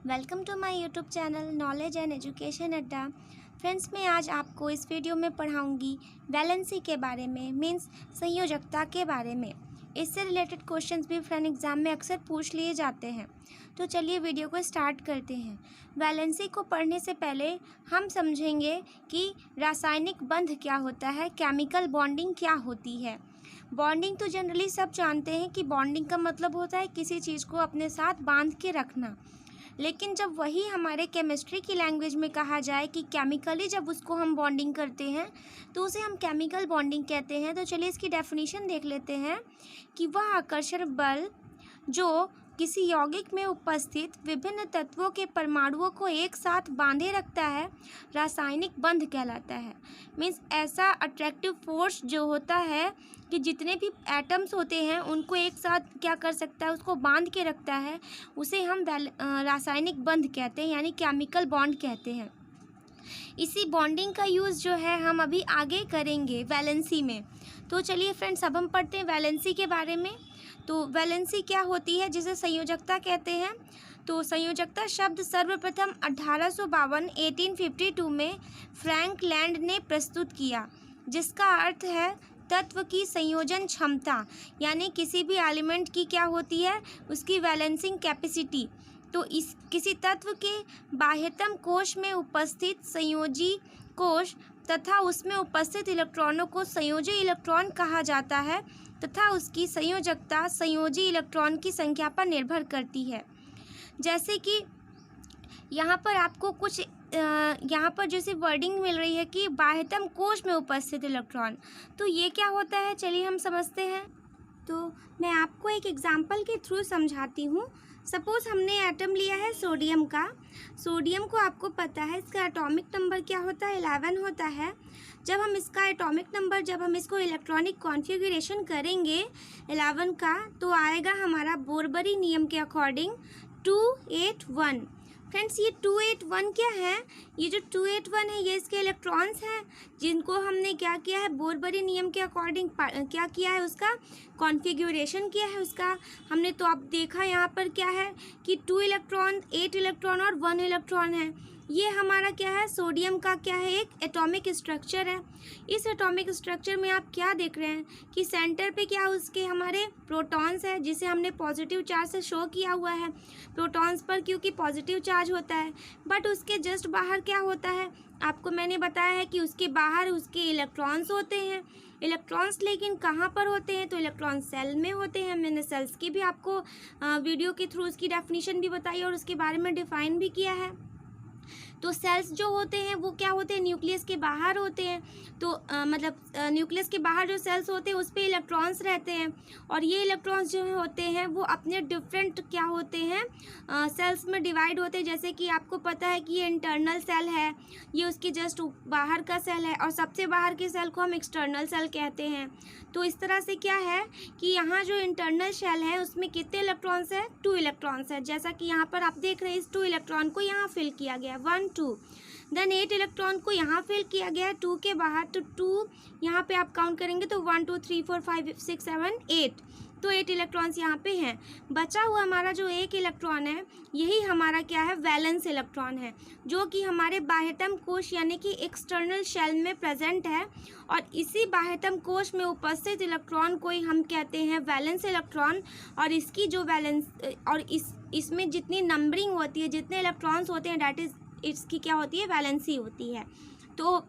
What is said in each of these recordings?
Welcome to my YouTube channel knowledge and education अड्डा। Friends, मैं आज आपको इस वीडियो में पढ़ाऊंगी वैलेंसी के बारे में, मीन्स संयोजकता के बारे में। इससे रिलेटेड क्वेश्चंस भी फ्रेंड एग्जाम में अक्सर पूछ लिए जाते हैं। तो चलिए वीडियो को स्टार्ट करते हैं। वैलेंसी को पढ़ने से पहले हम समझेंगे कि रासायनिक बंध क्या होता है, केमिकल बॉन्डिंग क्या होती है। बॉन्डिंग तो जनरली सब जानते हैं कि बॉन्डिंग का मतलब होता है किसी चीज़ को अपने साथ बांध के रखना। लेकिन जब वही हमारे केमिस्ट्री की लैंग्वेज में कहा जाए कि केमिकली जब उसको हम बॉन्डिंग करते हैं तो उसे हम केमिकल बॉन्डिंग कहते हैं। तो चलिए इसकी डेफिनेशन देख लेते हैं कि वह आकर्षण बल जो किसी यौगिक में उपस्थित विभिन्न तत्वों के परमाणुओं को एक साथ बांधे रखता है, रासायनिक बंध कहलाता है। मीन्स ऐसा अट्रैक्टिव फोर्स जो होता है कि जितने भी एटम्स होते हैं उनको एक साथ क्या कर सकता है, उसको बांध के रखता है, उसे हम रासायनिक बंध कहते हैं, यानी केमिकल बॉन्ड कहते हैं। इसी बॉन्डिंग का यूज़ जो है हम अभी आगे करेंगे वैलेंसी में। तो चलिए फ्रेंड्स, अब हम पढ़ते हैं वैलेंसी के बारे में। तो वैलेंसी क्या होती है, जिसे संयोजकता कहते हैं। तो संयोजकता शब्द सर्वप्रथम 1852 में फ्रैंक लैंड ने प्रस्तुत किया, जिसका अर्थ है तत्व की संयोजन क्षमता, यानी किसी भी एलिमेंट की क्या होती है, उसकी बैलेंसिंग कैपेसिटी। तो इस किसी तत्व के बाह्यतम कोश में उपस्थित संयोजी कोश तथा उसमें उपस्थित इलेक्ट्रॉनों को संयोजी इलेक्ट्रॉन कहा जाता है तथा उसकी संयोजकता संयोजी इलेक्ट्रॉन की संख्या पर निर्भर करती है। जैसे कि यहाँ पर आपको कुछ यहाँ पर जैसे वर्डिंग मिल रही है कि बाह्यतम कोश में उपस्थित इलेक्ट्रॉन, तो ये क्या होता है, चलिए हम समझते हैं। तो मैं आपको एक एग्जाम्पल के थ्रू समझाती हूँ। सपोज़ हमने एटम लिया है सोडियम का। सोडियम को आपको पता है इसका एटॉमिक नंबर क्या होता है, 11 होता है। जब हम इसका एटॉमिक नंबर, जब हम इसको इलेक्ट्रॉनिक कॉन्फ़िगरेशन करेंगे 11 का, तो आएगा हमारा बोरबरी नियम के अकॉर्डिंग 281। फ्रेंड्स, ये 281 क्या है, ये जो 281 है ये इसके इलेक्ट्रॉन्स हैं, जिनको हमने क्या किया है, बोरबरी नियम के अकॉर्डिंग क्या किया है, उसका कॉन्फ़िगरेशन किया है उसका हमने। तो आप देखा यहाँ पर क्या है कि 2 इलेक्ट्रॉन, 8 इलेक्ट्रॉन और 1 इलेक्ट्रॉन है। ये हमारा क्या है, सोडियम का क्या है, एक एटॉमिक स्ट्रक्चर है। इस एटॉमिक स्ट्रक्चर में आप क्या देख रहे हैं कि सेंटर पे क्या उसके हमारे प्रोटॉन्स है, जिसे हमने पॉजिटिव चार्ज से शो किया हुआ है प्रोटॉन्स पर, क्योंकि पॉजिटिव चार्ज होता है। बट उसके जस्ट बाहर क्या होता है, आपको मैंने बताया है कि उसके बाहर उसके इलेक्ट्रॉन्स होते हैं। इलेक्ट्रॉन्स लेकिन कहाँ पर होते हैं, तो इलेक्ट्रॉन सेल में होते हैं। मैंने सेल्स की भी आपको वीडियो के थ्रू उसकी डेफिनेशन भी बताई और उसके बारे में डिफाइन भी किया है। तो सेल्स जो होते हैं वो क्या होते हैं, न्यूक्लियस के बाहर होते हैं। तो मतलब न्यूक्लियस के बाहर जो सेल्स होते हैं उस पर इलेक्ट्रॉन्स रहते हैं, और ये इलेक्ट्रॉन्स जो होते हैं वो अपने डिफरेंट क्या होते हैं, सेल्स में डिवाइड होते हैं। जैसे कि आपको पता है कि ये इंटरनल सेल है, ये उसकी जस्ट बाहर का सेल है, और सबसे बाहर के सेल को हम एक्सटर्नल सेल कहते हैं। तो इस तरह से क्या है कि यहाँ जो इंटरनल सेल है उसमें कितने इलेक्ट्रॉन्स है, 2 इलेक्ट्रॉन्स है। जैसा कि यहाँ पर आप देख रहे हैं, इस 2 इलेक्ट्रॉन को यहाँ फिल किया गया, 1 2। देन 8 इलेक्ट्रॉन को यहाँ फिल किया गया है 2 के बाहर, तो 2 यहाँ पे आप काउंट करेंगे तो 1 2 3 4 5 6 7 8, तो 8 इलेक्ट्रॉन्स यहाँ पे हैं। बचा हुआ हमारा जो 1 इलेक्ट्रॉन है, यही हमारा क्या है, वैलेंस इलेक्ट्रॉन है, जो कि हमारे बाह्यतम कोश यानी कि एक्सटर्नल शेल में प्रेजेंट है। और इसी बाह्यतम कोश में उपस्थित इलेक्ट्रॉन को ही हम कहते हैं वैलेंस इलेक्ट्रॉन। और इसकी जो वैलेंस और इसमें जितनी नंबरिंग होती है, जितने इलेक्ट्रॉन्स होते हैं, डैट इज़ इसकी क्या होती है, वैलेंसी होती है। तो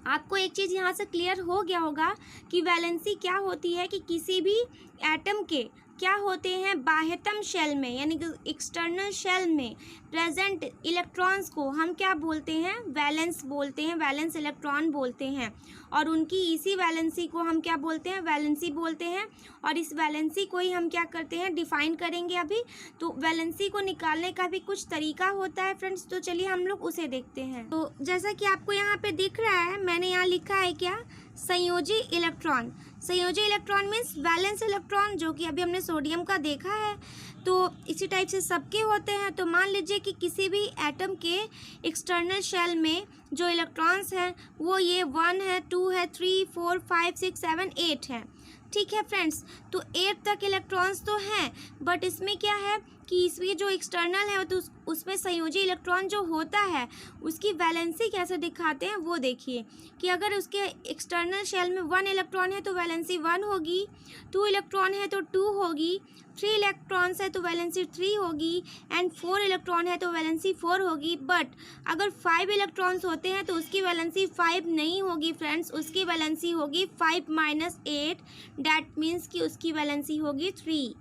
आपको एक चीज़ यहाँ से क्लियर हो गया होगा कि वैलेंसी क्या होती है, कि किसी भी एटम के क्या होते हैं, बाह्यतम शेल में यानी कि एक्सटर्नल शेल में प्रेजेंट इलेक्ट्रॉन्स को हम क्या बोलते हैं, वैलेंस बोलते हैं, वैलेंस इलेक्ट्रॉन बोलते हैं। और उनकी इसी वैलेंसी को हम क्या बोलते हैं, वैलेंसी बोलते हैं। और इस वैलेंसी को ही हम क्या करते हैं, डिफाइन करेंगे अभी। तो वैलेंसी को निकालने का भी कुछ तरीका होता है फ्रेंड्स, तो चलिए हम लोग उसे देखते हैं। तो जैसा कि आपको यहाँ पे दिख रहा है, मैंने यहाँ लिखा है क्या, संयोजी इलेक्ट्रॉन। संयोजी इलेक्ट्रॉन मीन्स वैलेंस इलेक्ट्रॉन, जो कि अभी हमने सोडियम का देखा है। तो इसी टाइप से सबके होते हैं। तो मान लीजिए कि किसी भी एटम के एक्सटर्नल शेल में जो इलेक्ट्रॉन्स हैं वो ये 1 है, 2 है, 3 4 5 6 7 8 है। ठीक है फ्रेंड्स, तो 8 तक इलेक्ट्रॉन्स तो हैं, बट इसमें क्या है कि इसमें जो एक्सटर्नल है तो उसमें संयोजी इलेक्ट्रॉन जो होता है उसकी वैलेंसी कैसे दिखाते हैं वो देखिए कि अगर उसके एक्सटर्नल शेल में 1 इलेक्ट्रॉन है तो वैलेंसी 1 होगी, 2 इलेक्ट्रॉन है तो 2 होगी, 3 इलेक्ट्रॉन्स है तो वैलेंसी 3 होगी एंड 4 इलेक्ट्रॉन है तो वैलेंसी 4 होगी। बट अगर 5 इलेक्ट्रॉन्स होते हैं तो उसकी वैलेंसी 5 नहीं होगी फ्रेंड्स, उसकी वैलेंसी होगी 5 - 8, डैट मीन्स कि उसकी वैलेंसी होगी 3।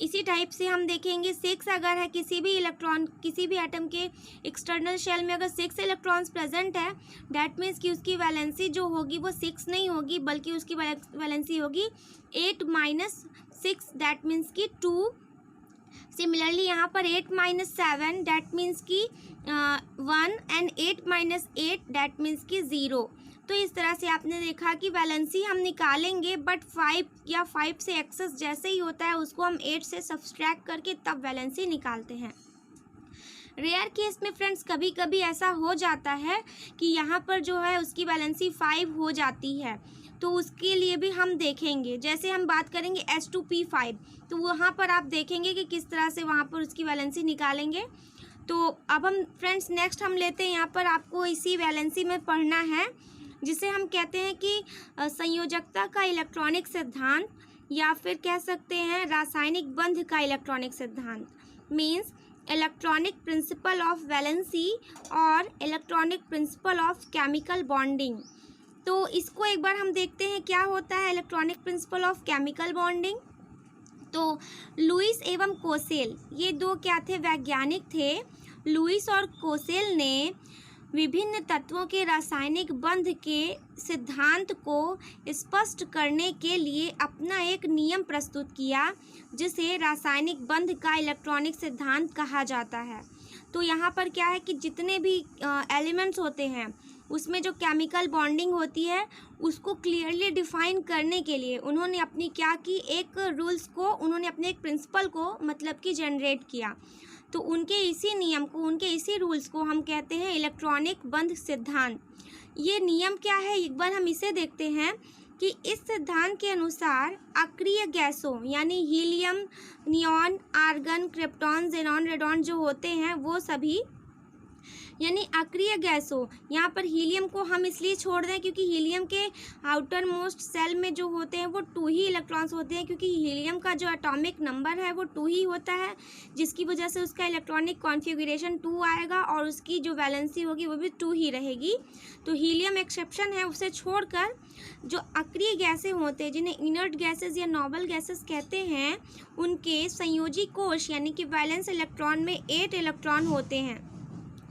इसी टाइप से हम देखेंगे 6 अगर है किसी भी एटम के एक्सटर्नल शेल में अगर 6 इलेक्ट्रॉन्स प्रेजेंट है डैट मीन्स कि उसकी वैलेंसी जो होगी वो 6 नहीं होगी बल्कि उसकी वैलेंसी होगी 8 - 6, डैट मीन्स कि 2। सिमिलरली यहाँ पर 8 - 7 डैट मीन्स कि 1 एंड 8 - 8 डैट मीन्स कि 0। तो इस तरह से आपने देखा कि वैलेंसी हम निकालेंगे बट 5 या 5 से एक्सेस जैसे ही होता है उसको हम 8 से सब्सट्रैक्ट करके तब वैलेंसी निकालते हैं। रेयर केस में फ्रेंड्स कभी कभी ऐसा हो जाता है कि यहाँ पर जो है उसकी वैलेंसी 5 हो जाती है, तो उसके लिए भी हम देखेंगे। जैसे हम बात करेंगे H2P5 तो वहाँ पर आप देखेंगे कि किस तरह से वहाँ पर उसकी वैलेंसी निकालेंगे। तो अब हम फ्रेंड्स नेक्स्ट हम लेते हैं, यहाँ पर आपको इसी वैलेंसी में पढ़ना है जिसे हम कहते हैं कि संयोजकता का इलेक्ट्रॉनिक सिद्धांत या फिर कह सकते हैं रासायनिक बंध का इलेक्ट्रॉनिक सिद्धांत, means electronic principle of valency और electronic principle of chemical bonding. तो इसको एक बार हम देखते हैं क्या होता है electronic principle of chemical bonding. तो लुईस एवं कोसेल ये दो क्या थे, वैज्ञानिक थे। लुईस और कोसेल ने विभिन्न तत्वों के रासायनिक बंध के सिद्धांत को स्पष्ट करने के लिए अपना एक नियम प्रस्तुत किया जिसे रासायनिक बंध का इलेक्ट्रॉनिक सिद्धांत कहा जाता है। तो यहाँ पर क्या है कि जितने भी एलिमेंट्स होते हैं उसमें जो केमिकल बॉन्डिंग होती है उसको क्लियरली डिफाइन करने के लिए उन्होंने अपनी क्या की, एक रूल्स को उन्होंने अपने एक प्रिंसिपल को मतलब कि जनरेट किया। तो उनके इसी नियम को, उनके इसी रूल्स को हम कहते हैं इलेक्ट्रॉनिक बंध सिद्धांत। ये नियम क्या है एक बार हम इसे देखते हैं कि इस सिद्धांत के अनुसार अक्रिय गैसों यानी helium, neon, argon, krypton, xenon, radon जो होते हैं वो सभी यानी अक्रिय गैसों, यहाँ पर हीलियम को हम इसलिए छोड़ दें क्योंकि हीलियम के आउटर मोस्ट सेल में जो होते हैं वो 2 ही इलेक्ट्रॉन्स होते हैं, क्योंकि हीलियम का जो एटॉमिक नंबर है वो 2 ही होता है, जिसकी वजह से उसका इलेक्ट्रॉनिक कॉन्फ़िगरेशन 2 आएगा और उसकी जो वैलेंसी होगी वो भी 2 ही रहेगी। तो हीलियम एक्सेप्शन है, उसे छोड़कर जो अक्रिय गैसें होते हैं जिन्हें इनर्ट गैसेस या नोबल गैसेस कहते हैं उनके संयोजी कोश यानी कि वैलेंस इलेक्ट्रॉन में 8 इलेक्ट्रॉन होते हैं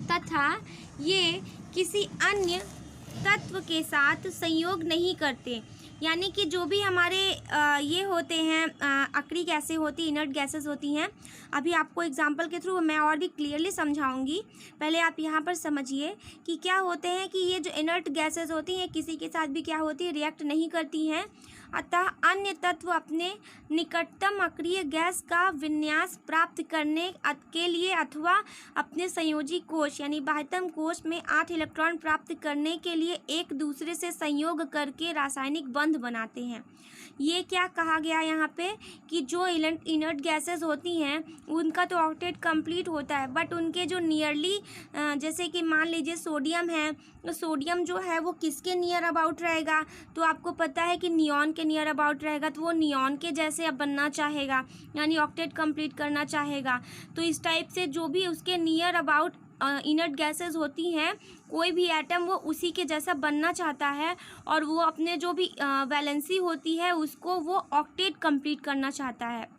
तथा ये किसी अन्य तत्व के साथ संयोग नहीं करते। यानी कि जो भी हमारे ये होते हैं अक्रिय गैसें होती, इनर्ट गैसेस होती हैं, अभी आपको एग्जांपल के थ्रू मैं और भी क्लियरली समझाऊंगी। पहले आप यहाँ पर समझिए कि क्या होते हैं कि ये जो इनर्ट गैसेस होती हैं किसी के साथ भी क्या होती है, रिएक्ट नहीं करती हैं, अतः अन्य तत्व अपने निकटतम अक्रिय गैस का विन्यास प्राप्त करने के लिए अथवा अपने संयोजी कोश यानी बाह्यतम कोश में 8 इलेक्ट्रॉन प्राप्त करने के लिए एक दूसरे से संयोग करके रासायनिक बंध बनाते हैं। ये क्या कहा गया यहाँ पे कि जो इनर्ट गैसेस होती हैं उनका तो ऑक्टेट कंप्लीट होता है, बट उनके जो नियरली जैसे कि मान लीजिए सोडियम है, तो सोडियम जो है वो किसके नियर अबाउट रहेगा, तो आपको पता है कि नियॉन के नियर अबाउट रहेगा, तो वो नियॉन के जैसे अब बनना चाहेगा यानी ऑक्टेट कंप्लीट करना चाहेगा। तो इस टाइप से जो भी उसके नियर अबाउट इनर्ट गैसेस होती हैं कोई भी एटम वो उसी के जैसा बनना चाहता है और वो अपने जो भी वैलेंसी होती है उसको वो ऑक्टेट कंप्लीट करना चाहता है।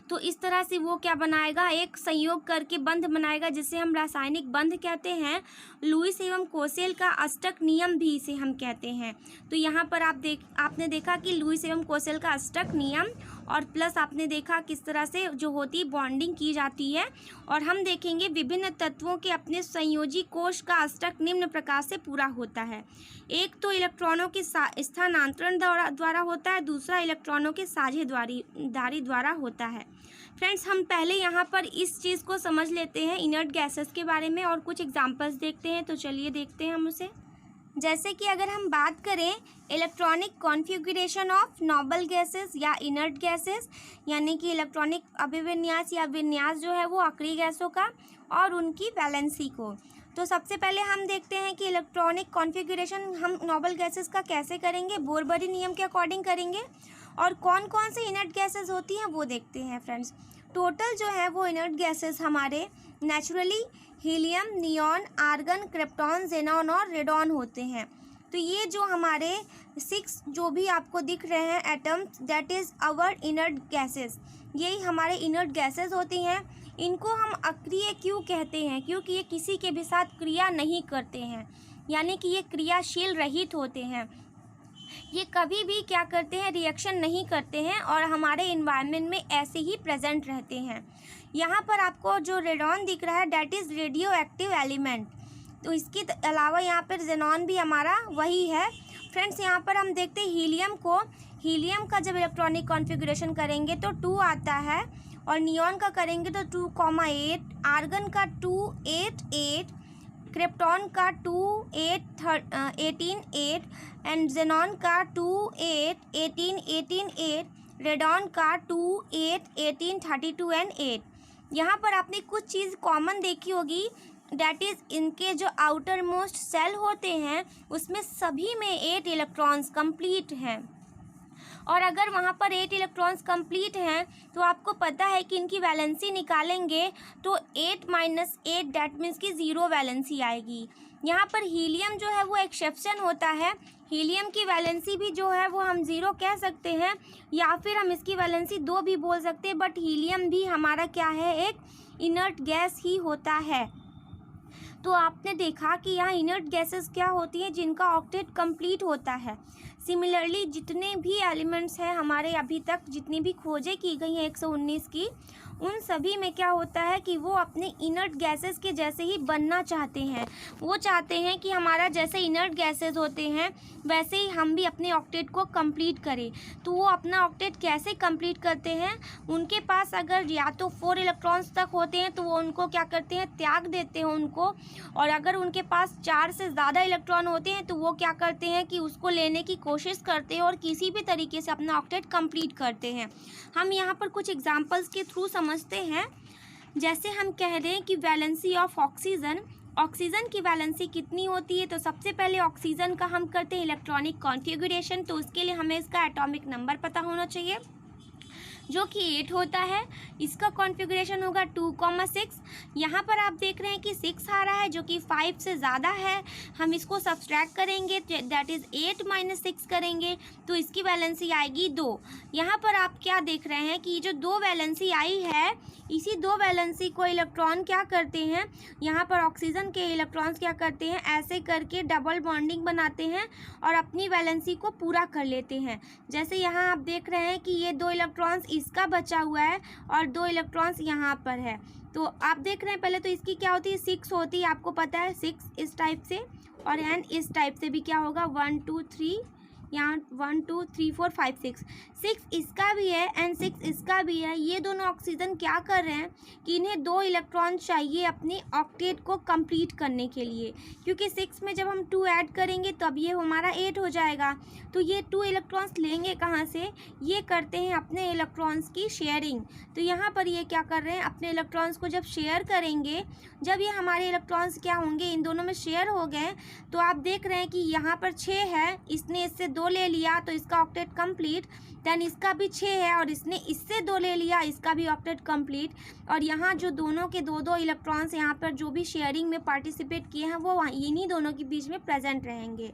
तो इस तरह से वो क्या बनाएगा, एक संयोग करके बंध बनाएगा जिसे हम रासायनिक बंध कहते हैं। लुईस एवं कोसेल का अष्टक नियम भी इसे हम कहते हैं। तो यहाँ पर आपने देखा कि लुईस एवं कोसेल का अष्टक नियम और प्लस आपने देखा किस तरह से जो होती है बॉन्डिंग की जाती है। और हम देखेंगे विभिन्न तत्वों के अपने संयोजी कोश का अष्टक निम्न प्रकार से पूरा होता है। एक तो इलेक्ट्रॉनों के स्थानांतरण द्वारा होता है, दूसरा इलेक्ट्रॉनों के साझेदारी द्वारा होता है। फ्रेंड्स हम पहले यहाँ पर इस चीज़ को समझ लेते हैं इनर्ट गैसेस के बारे में और कुछ एग्जांपल्स देखते हैं। तो चलिए देखते हैं हम उसे। जैसे कि अगर हम बात करें electronic configuration of noble gases या इनर्ट गैसेस, यानी कि इलेक्ट्रॉनिक अभिविन्यास या विन्यास जो है वो अक्रिय गैसों का और उनकी वैलेंसी को। तो सबसे पहले हम देखते हैं कि इलेक्ट्रॉनिक कॉन्फ़िगरेशन हम नोबल गैसेस का कैसे करेंगे, बोर-बरी नियम के अकॉर्डिंग करेंगे। और कौन कौन से इनर्ट गैसेस होती हैं वो देखते हैं फ्रेंड्स। टोटल जो है वो इनर्ट गैसेस हमारे naturally helium, neon, argon, krypton, xenon और रेडॉन होते हैं। तो ये जो हमारे 6 जो भी आपको दिख रहे हैं atoms, that is our inert gases, यही हमारे इनर्ट गैसेस होती हैं। इनको हम अक्रिय क्यों कहते हैं? क्योंकि ये किसी के भी साथ क्रिया नहीं करते हैं, यानी कि ये क्रियाशील रहित होते हैं। ये कभी भी क्या करते हैं, रिएक्शन नहीं करते हैं और हमारे इन्वायरमेंट में ऐसे ही प्रेजेंट रहते हैं। यहाँ पर आपको जो रेडॉन दिख रहा है that is radio active element. तो इसके अलावा यहाँ पर जेनॉन भी हमारा वही है। फ्रेंड्स यहाँ पर हम देखते हैं हीलियम को। हीलियम का जब इलेक्ट्रॉनिक कॉन्फ़िगरेशन करेंगे तो 2 आता है, और नियॉन का करेंगे तो 2,8, आर्गन का 2, 8, 8, क्रिप्टॉन का 2, 8, 18, 8 एंड जेनॉन का 2, 8, 18, 18, 8, रेडॉन का 2, 8, 18, 32 एंड 8। यहाँ पर आपने कुछ चीज़ कॉमन देखी होगी, डैट इज़ इनके जो आउटर मोस्ट सेल होते हैं उसमें सभी में 8 इलेक्ट्रॉन्स कंप्लीट हैं। और अगर वहाँ पर 8 इलेक्ट्रॉन्स कंप्लीट हैं तो आपको पता है कि इनकी वैलेंसी निकालेंगे तो 8 - 8 डैट मीन्स की 0 वैलेंसी आएगी। यहाँ पर हीलियम जो है वो एक्सेप्शन होता है। हीलियम की वैलेंसी भी जो है वो हम 0 कह सकते हैं, या फिर हम इसकी वैलेंसी 2 भी बोल सकते हैं, बट हीलियम भी हमारा क्या है, एक इनर्ट गैस ही होता है। तो आपने देखा कि यहाँ इनर्ट गैसेस क्या होती हैं, जिनका ऑक्टेट कंप्लीट होता है। सिमिलरली जितने भी एलिमेंट्स हैं हमारे अभी तक जितनी भी खोजें की गई हैं 119 की, उन सभी में क्या होता है कि वो अपने इनर्ट गैसेस के जैसे ही बनना चाहते हैं। वो चाहते हैं कि हमारा जैसे इनर्ट गैसेस होते हैं वैसे ही हम भी अपने ऑक्टेट को कंप्लीट करें। तो वो अपना ऑक्टेट कैसे कंप्लीट करते हैं, उनके पास अगर या तो 4 इलेक्ट्रॉन्स तक होते हैं तो वो उनको क्या करते हैं, त्याग देते हैं उनको। और अगर उनके पास 4 से ज़्यादा इलेक्ट्रॉन होते हैं तो वो क्या करते हैं कि उसको लेने की कोशिश करते हैं और किसी भी तरीके से अपना ऑक्टेट कंप्लीट करते हैं। हम यहाँ पर कुछ एग्जांपल्स के थ्रू समझते हैं। जैसे हम कह रहे हैं कि वैलेंसी ऑफ ऑक्सीजन, ऑक्सीजन की वैलेंसी कितनी होती है, तो सबसे पहले ऑक्सीजन का हम करते हैं इलेक्ट्रॉनिक कॉन्फ़िगरेशन। तो उसके लिए हमें इसका एटॉमिक नंबर पता होना चाहिए जो कि 8 होता है। इसका कॉन्फ़िगरेशन होगा 2,6। यहाँ पर आप देख रहे हैं कि 6 आ रहा है जो कि 5 से ज़्यादा है। हम इसको सब्सट्रैक्ट करेंगे, दैट इज़ 8 - 6 करेंगे तो इसकी वैलेंसी आएगी 2। यहाँ पर आप क्या देख रहे हैं कि जो 2 वैलेंसी आई है, इसी 2 वैलेंसी को इलेक्ट्रॉन क्या करते हैं, यहाँ पर ऑक्सीजन के इलेक्ट्रॉन्स क्या करते हैं, ऐसे करके डबल बॉन्डिंग बनाते हैं और अपनी वैलेंसी को पूरा कर लेते हैं। जैसे यहाँ आप देख रहे हैं कि ये 2 इलेक्ट्रॉन्स इसका बचा हुआ है और 2 इलेक्ट्रॉन्स यहाँ पर है। तो आप देख रहे हैं पहले तो इसकी क्या होती है, 6 होती है, आपको पता है 6 इस टाइप से, और एन इस टाइप से भी क्या होगा 1 2 3, यहाँ 1 2 3 4 5 6 इसका भी है एंड 6 इसका भी है। ये दोनों ऑक्सीजन क्या कर रहे हैं कि इन्हें 2 इलेक्ट्रॉन चाहिए अपने ऑक्टेट को कंप्लीट करने के लिए, क्योंकि 6 में जब हम 2 ऐड करेंगे तब ये हमारा 8 हो जाएगा। तो ये 2 इलेक्ट्रॉन्स लेंगे कहाँ से, ये करते हैं अपने इलेक्ट्रॉन्स की शेयरिंग। तो यहाँ पर ये क्या कर रहे हैं, अपने इलेक्ट्रॉन्स को जब शेयर करेंगे, जब ये हमारे इलेक्ट्रॉन्स क्या होंगे, इन दोनों में शेयर हो गए, तो आप देख रहे हैं कि यहाँ पर 6 है, इसने इससे 2 ले लिया तो इसका ऑक्टेट कंप्लीट, देन इसका भी 6 है और इसने इससे 2 ले लिया, इसका भी ऑक्टेट कंप्लीट। और यहाँ जो दोनों के 2-2 इलेक्ट्रॉन्स यहाँ पर जो भी शेयरिंग में पार्टिसिपेट किए हैं वो इन्हीं दोनों के बीच में प्रेजेंट रहेंगे।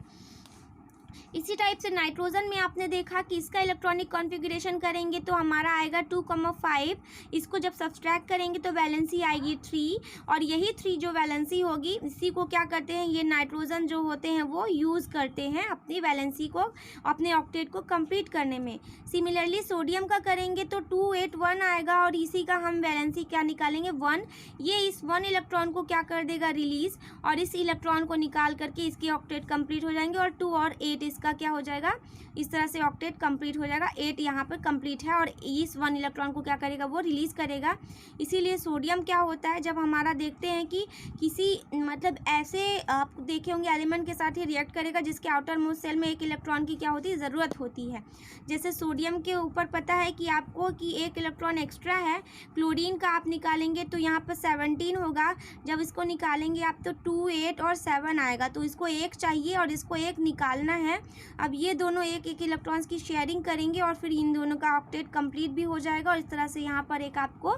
इसी टाइप से नाइट्रोजन में आपने देखा कि इसका इलेक्ट्रॉनिक कॉन्फ़िगरेशन करेंगे तो हमारा आएगा 2,5। इसको जब सब्सट्रैक्ट करेंगे तो वैलेंसी आएगी 3, और यही 3 जो वैलेंसी होगी इसी को क्या करते हैं, ये नाइट्रोजन जो होते हैं वो यूज़ करते हैं अपनी वैलेंसी को, अपने ऑक्टेट को कंप्लीट करने में। सिमिलरली सोडियम का करेंगे तो 2 8 1 आएगा और इसी का हम वैलेंसी क्या निकालेंगे 1। ये इस 1 इलेक्ट्रॉन को क्या कर देगा, रिलीज़, और इस इलेक्ट्रॉन को निकाल करके इसके ऑक्टेट कंप्लीट हो जाएंगे और 2 और 8 8 इसका क्या हो जाएगा, इस तरह से ऑक्टेट कंप्लीट हो जाएगा। 8 यहाँ पर कंप्लीट है और इस 1 इलेक्ट्रॉन को क्या करेगा, वो रिलीज़ करेगा। इसीलिए सोडियम क्या होता है, जब हमारा देखते हैं कि किसी मतलब ऐसे आप देखे होंगे एलिमेंट के साथ ही रिएक्ट करेगा जिसके आउटर मोस्ट सेल में एक इलेक्ट्रॉन की क्या होती है, ज़रूरत होती है। जैसे सोडियम के ऊपर पता है कि आपको कि एक इलेक्ट्रॉन एक्स्ट्रा है, क्लोरीन का आप निकालेंगे तो यहाँ पर 17 होगा, जब इसको निकालेंगे आप तो 2, 8 और 7 आएगा, तो इसको 1 चाहिए और इसको 1 निकालना है। अब ये दोनों एक एक इलेक्ट्रॉन्स की शेयरिंग करेंगे और फिर इन दोनों का ऑक्टेट कंप्लीट भी हो जाएगा और इस तरह से यहाँ पर एक आपको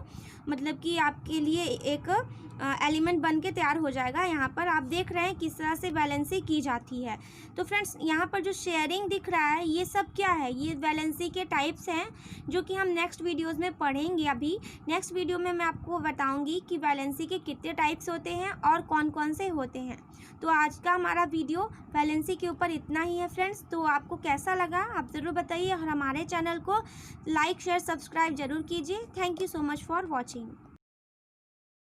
मतलब कि आपके लिए एक एलिमेंट बन के तैयार हो जाएगा। यहाँ पर आप देख रहे हैं किस तरह से वैलेंसी की जाती है। तो फ्रेंड्स यहाँ पर जो शेयरिंग दिख रहा है ये सब क्या है, ये वैलेंसी के टाइप्स हैं जो कि हम नेक्स्ट वीडियोस में पढ़ेंगे। अभी नेक्स्ट वीडियो में मैं आपको बताऊंगी कि वैलेंसी के कितने टाइप्स होते हैं और कौन कौन से होते हैं। तो आज का हमारा वीडियो वैलेंसी के ऊपर इतना ही है फ्रेंड्स। तो आपको कैसा लगा आप ज़रूर बताइए और हमारे चैनल को लाइक शेयर सब्सक्राइब ज़रूर कीजिए। Thank you so much for watching.